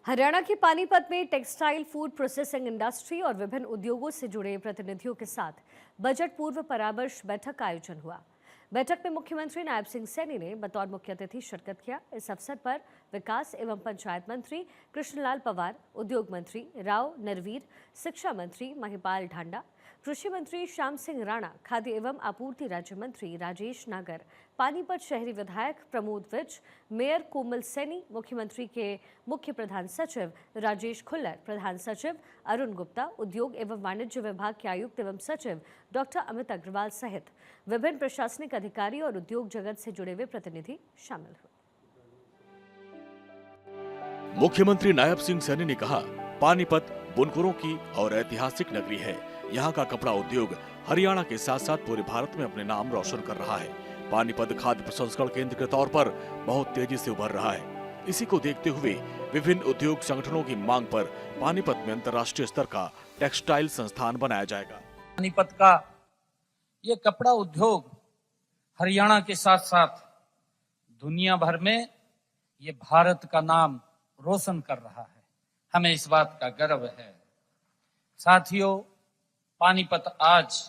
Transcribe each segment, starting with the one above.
हरियाणा के पानीपत में textile, food processing industry और विभिन्न उद्योगों से जुड़े प्रतिनिधियों के साथ बजट पूर्व परामर्श बैठक का आयोजन हुआ। बैठक में मुख्यमंत्री नायब सिंह सैनी ने बतौर मुख्य अतिथि शिरकत किया। इस अवसर पर विकास एवं पंचायत मंत्री कृष्णलाल पंवार, उद्योग मंत्री राव नरवीर, शिक्षा मंत्री महिपाल ढांडा, कृषि मंत्री श्याम सिंह राणा, खाद्य एवं आपूर्ति राज्य मंत्री राजेश नागर, पानीपत शहरी विधायक प्रमोद विज, मेयर कोमल सैनी, मुख्यमंत्री के मुख्य प्रधान सचिव राजेश खुल्लर, प्रधान सचिव अरुण गुप्ता, उद्योग एवं वाणिज्य विभाग के आयुक्त एवं सचिव डॉक्टर अमित अग्रवाल सहित विभिन्न प्रशासनिक अधिकारी और उद्योग जगत से जुड़े हुए प्रतिनिधि शामिल हुए। मुख्यमंत्री नायब सिंह सैनी ने कहा, पानीपत बुनकरों की और ऐतिहासिक नगरी है। यहाँ का कपड़ा उद्योग हरियाणा के साथ साथ पूरे भारत में अपने नाम रोशन कर रहा है। पानीपत खाद्य प्रसंस्करण केंद्र के तौर पर बहुत तेजी से उभर रहा है। इसी को देखते हुए विभिन्न उद्योग संगठनों की मांग पर पानीपत में अंतर्राष्ट्रीय स्तर का टेक्सटाइल संस्थान बनाया जाएगा। पानीपत का ये कपड़ा उद्योग हरियाणा के साथ साथ दुनिया भर में ये भारत का नाम रोशन कर रहा है। हमें इस बात का गर्व है। साथियों, पानीपत आज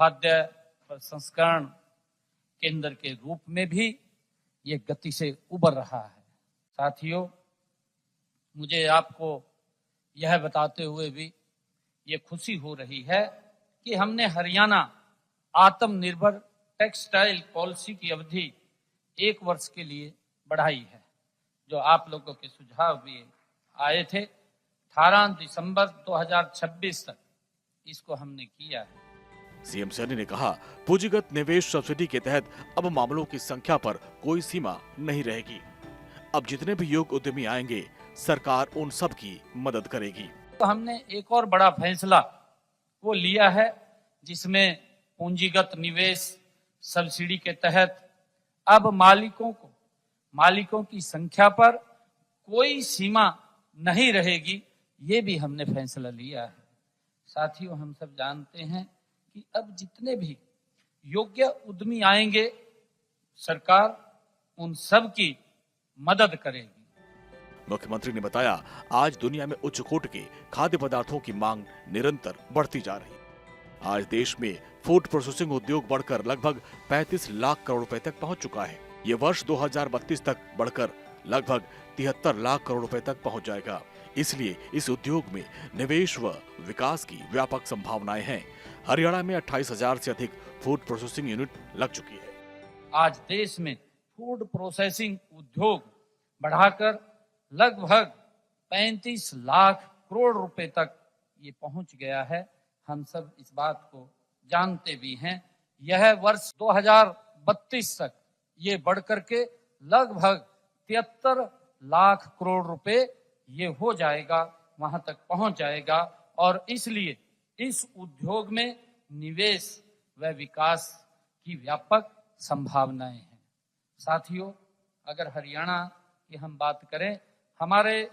खाद्य प्रसंस्करण केंद्र के रूप में भी ये गति से उभर रहा है। साथियों, मुझे आपको यह बताते हुए भी ये खुशी हो रही है कि हमने हरियाणा आत्मनिर्भर टेक्सटाइल पॉलिसी की अवधि 1 वर्ष के लिए बढ़ाई है। जो आप लोगों के सुझाव भी आए थे, 18 दिसंबर 2026 तक इसको हमने किया है। सीएम सैनी ने कहा, पूंजीगत निवेश सब्सिडी के तहत अब मामलों की संख्या पर कोई सीमा नहीं रहेगी। अब जितने भी योग्य उद्यमी आएंगे, सरकार उन सब की मदद करेगी। तो हमने एक और बड़ा फैसला वो लिया है, जिसमें पूंजीगत निवेश सब्सिडी के तहत अब मालिकों की संख्या पर कोई सीमा नहीं रहेगी। ये भी हमने फैसला लिया है। साथियों, हम सब जानते हैं कि अब जितने भी योग्य उद्यमी आएंगे, सरकार उन सब की मदद करेगी। मुख्यमंत्री ने बताया, आज दुनिया में उच्च कोटि के खाद्य पदार्थों की मांग निरंतर बढ़ती जा रही है। आज देश में फूड प्रोसेसिंग उद्योग बढ़कर लगभग 35 लाख करोड़ रुपए तक पहुंच चुका है। ये वर्ष 2032 तक बढ़कर लगभग 73 लाख करोड़ रुपए तक पहुंच जाएगा। इसलिए इस उद्योग में निवेश व विकास की व्यापक संभावनाएं हैं। हरियाणा में 28,000 से अधिक फूड प्रोसेसिंग यूनिट लग चुकी है। आज देश में फूड प्रोसेसिंग उद्योग बढ़ाकर लगभग 35 लाख करोड़ रुपए तक ये पहुंच गया है। हम सब इस बात को जानते भी हैं। यह वर्ष 2032 तक ये बढ़कर के लगभग 73 लाख करोड़ रुपए ये हो जाएगा, वहां तक पहुंच जाएगा। और इसलिए इस उद्योग में निवेश व विकास की व्यापक संभावनाएं हैं। साथियों, अगर हरियाणा की हम बात करें, हमारे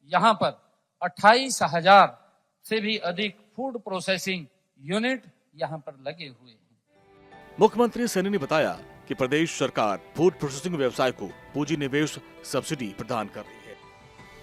यहाँ पर 28,000 से भी अधिक फूड प्रोसेसिंग यूनिट यहाँ पर लगे हुए हैं। मुख्यमंत्री सैनी ने बताया कि प्रदेश सरकार फूड प्रोसेसिंग व्यवसाय को पूंजी निवेश सब्सिडी प्रदान कर रही है।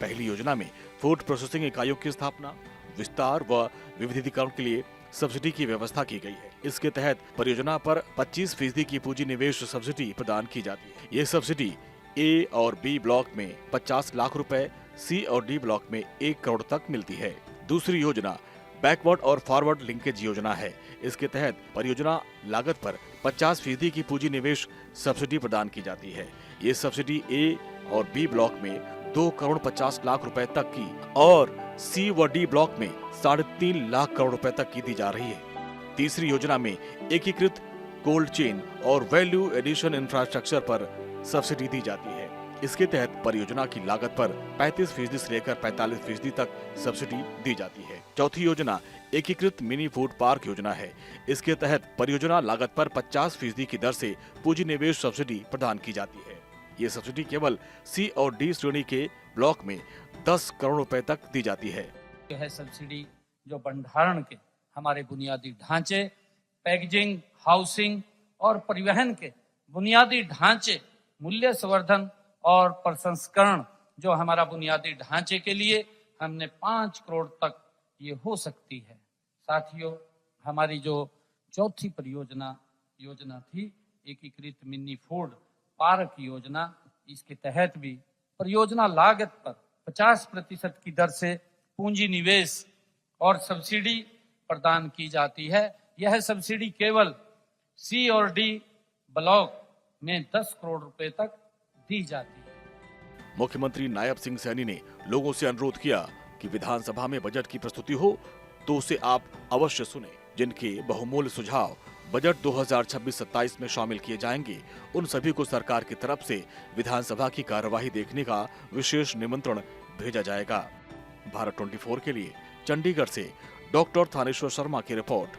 पहली योजना में फूड प्रोसेसिंग इकाइयों की स्थापना, विस्तार व विविधीकरण के लिए सब्सिडी की व्यवस्था की गई है। इसके तहत परियोजना पर 25% की पूंजी निवेश सब्सिडी प्रदान की जाती है। ये सब्सिडी ए और बी ब्लॉक में 50 लाख रुपए, सी और डी ब्लॉक में 1 करोड़ तक मिलती है। दूसरी योजना बैकवर्ड और फॉरवर्ड लिंकेज योजना है। इसके तहत परियोजना लागत पर 50% की पूंजी निवेश सब्सिडी प्रदान की जाती है। ये सब्सिडी ए और बी ब्लॉक में 2 करोड़ 50 लाख रुपए तक की और सी व डी ब्लॉक में 3.5 लाख करोड़ रुपए तक की दी जा रही है। तीसरी योजना में एकीकृत कोल्ड चेन और वैल्यू एडिशन इंफ्रास्ट्रक्चर पर सब्सिडी दी जाती है। इसके तहत परियोजना की लागत पर 35% से लेकर 45% तक सब्सिडी दी जाती है। चौथी योजना एकीकृत मिनी फूड पार्क योजना है। इसके तहत परियोजना लागत पर 50% की दर से पूंजी निवेश सब्सिडी प्रदान की जाती है। ये सब्सिडी केवल सी और डी श्रेणी के ब्लॉक में 10 करोड़ रुपए तक दी जाती है। यह सब्सिडी जो भंडारण के हमारे बुनियादी ढांचे, पैकेजिंग, हाउसिंग और परिवहन के बुनियादी ढांचे, मूल्य संवर्धन और प्रसंस्करण जो हमारा बुनियादी ढांचे के लिए हमने 5 करोड़ तक ये हो सकती है। साथियों, हमारी जो चौथी योजना थी एकीकृत मिनी फूड पार्क योजना, इसके तहत भी परियोजना लागत पर 50% की दर से पूंजी निवेश और सब्सिडी प्रदान की जाती है। यह सब्सिडी केवल सी और डी ब्लॉक में 10 करोड़ रुपए तक दी जाती है। मुख्यमंत्री नायब सिंह सैनी ने लोगों से अनुरोध किया कि विधानसभा में बजट की प्रस्तुति हो तो उसे आप अवश्य सुनें। जिनके बहुमूल्य सुझाव बजट 2026-27 में शामिल किए जाएंगे, उन सभी को सरकार की तरफ से विधानसभा की कार्यवाही देखने का विशेष निमंत्रण भेजा जाएगा। भारत 24 के लिए चंडीगढ़ से डॉक्टर थानेश्वर शर्मा की रिपोर्ट।